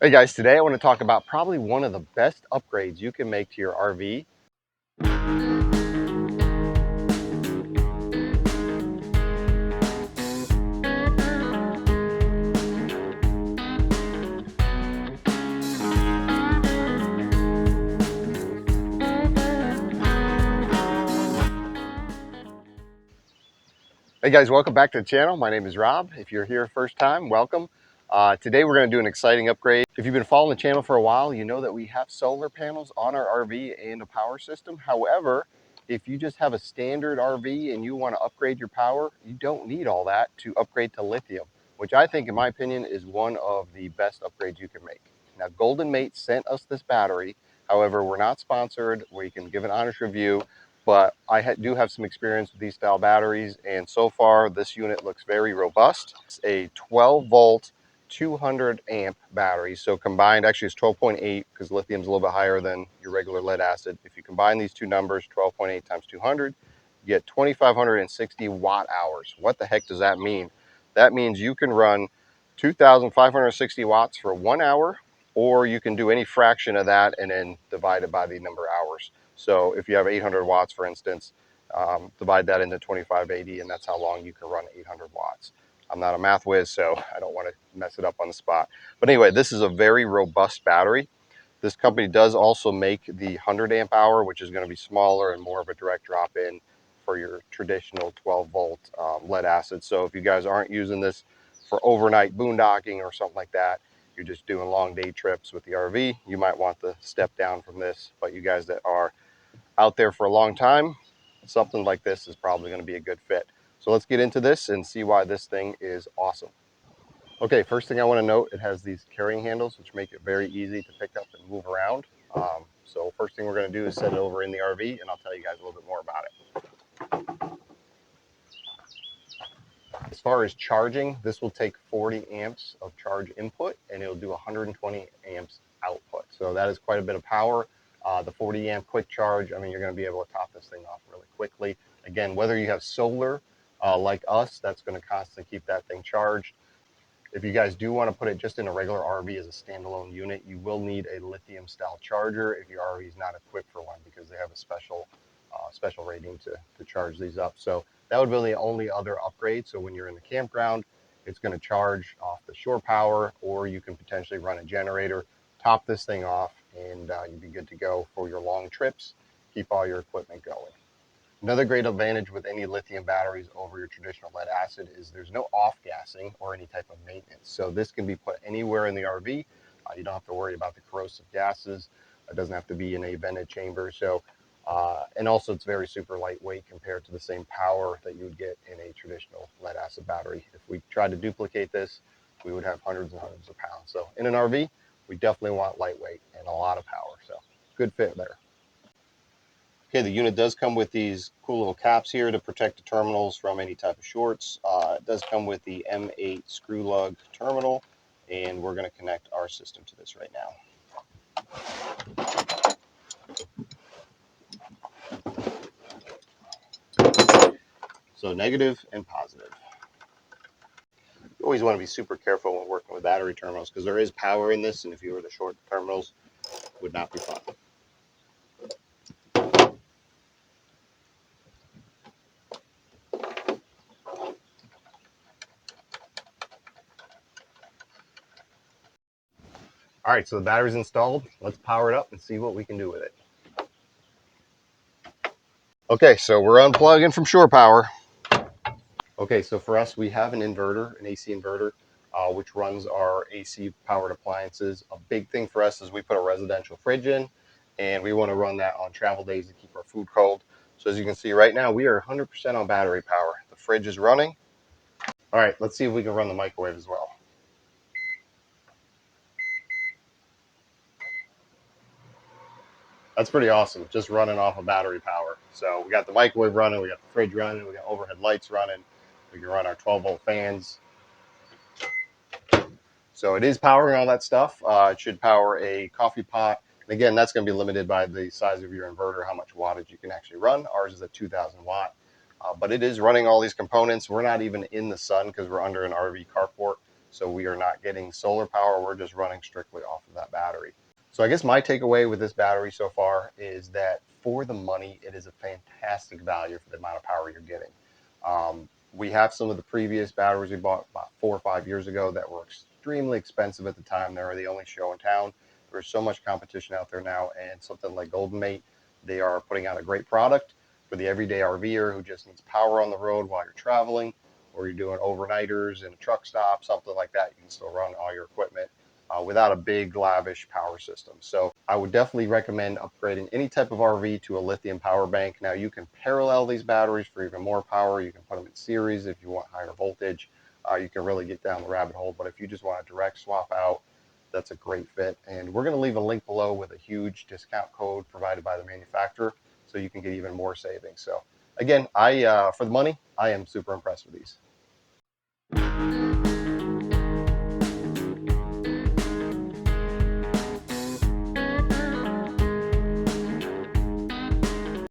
Hey guys, today I want to talk about probably one of the best upgrades you can make to your RV. Hey guys, welcome back to the channel. My name is Rob. If you're here first time, welcome. Today we're going to do an exciting upgrade. If you've been following the channel for a while, you know that we have solar panels on our RV and a power system. However, if you just have a standard RV and you want to upgrade your power, you don't need all that to upgrade to lithium, which I think, in my opinion, is one of the best upgrades you can make. Now, Golden Mate sent us this battery. However, we're not sponsored. We can give an honest review, but I do have some experience with these style batteries, and so far this unit looks very robust. It's a 12 volt 200 amp battery, so combined, actually it's 12.8 because lithium's a little bit higher than your regular lead acid. If you combine these two numbers, 12.8 times 200, you get 2560 watt hours. What the heck does that mean? That means you can run 2560 watts for 1 hour, or you can do any fraction of that and then divide it by the number of hours. So if you have 800 watts, for instance, divide that into 2580, and that's how long you can run 800 watts. I'm not a math whiz, so I don't want to mess it up on the spot. But anyway, this is a very robust battery. This company does also make the 100 amp hour, which is going to be smaller and more of a direct drop in for your traditional 12 volt lead acid. So if you guys aren't using this for overnight boondocking or something like that, you're just doing long day trips with the RV, you might want to step down from this. But you guys that are out there for a long time, something like this is probably going to be a good fit. So let's get into this and see why this thing is awesome. Okay, first thing I want to note, it has these carrying handles, which make it very easy to pick up and move around. So first thing we're going to do is set it over in the RV, and I'll tell you guys a little bit more about it. As far as charging, this will take 40 amps of charge input, and it'll do 120 amps output. So that is quite a bit of power. The 40 amp quick charge, I mean, you're going to be able to top this thing off really quickly. Again, whether you have solar like us, that's going to constantly keep that thing charged. If you guys do want to put it just in a regular RV as a standalone unit, you will need a lithium style charger if your RV is not equipped for one, because they have a special rating to charge these up. So that would be the only other upgrade. So when you're in the campground, it's going to charge off the shore power, or you can potentially run a generator, top this thing off, and you'd be good to go for your long trips. Keep all your equipment going. Another great advantage with any lithium batteries over your traditional lead acid is there's no off-gassing or any type of maintenance. So this can be put anywhere in the RV. You don't have to worry about the corrosive gases. It doesn't have to be in a vented chamber. So, and also it's very super lightweight compared to the same power that you would get in a traditional lead acid battery. If we tried to duplicate this, we would have hundreds and hundreds of pounds. So in an RV, we definitely want lightweight and a lot of power. So good fit there. Okay, the unit does come with these cool little caps here to protect the terminals from any type of shorts. It does come with the M8 screw lug terminal, and we're going to connect our system to this right now. So negative and positive. You always want to be super careful when working with battery terminals because there is power in this, and if you were to short the terminals, it would not be fun. All right, so the battery's installed. Let's power it up and see what we can do with it. Okay, so we're unplugging from shore power. Okay, so for us, we have an inverter, an AC inverter, which runs our AC powered appliances. A big thing for us is we put a residential fridge in, and we want to run that on travel days to keep our food cold. So as you can see right now, we are 100% on battery power. The fridge is running. All right, let's see if we can run the microwave as well. That's pretty awesome, just running off of battery power. So we got the microwave running, we got the fridge running, we got overhead lights running. We can run our 12 volt fans. So it is powering all that stuff. It should power a coffee pot. And again, that's going to be limited by the size of your inverter, how much wattage you can actually run. Ours is a 2000 watt, but it is running all these components. We're not even in the sun because we're under an RV carport. So we are not getting solar power, we're just running strictly off of that battery. So I guess my takeaway with this battery so far is that for the money, it is a fantastic value for the amount of power you're getting. We have some of the previous batteries we bought about 4 or 5 years ago that were extremely expensive at the time. They were the only show in town. There's so much competition out there now, and something like Golden Mate, they are putting out a great product for the everyday RVer who just needs power on the road while you're traveling, or you're doing overnighters in a truck stop, something like that. You can still run all your equipment without a big lavish power system. So I would definitely recommend upgrading any type of RV to a lithium power bank. Now you can parallel these batteries for even more power. You can put them in series if you want higher voltage. You can really get down the rabbit hole. But if you just want a direct swap out, that's a great fit. And we're going to leave a link below with a huge discount code provided by the manufacturer, so you can get even more savings. So again, for the money, I am super impressed with these.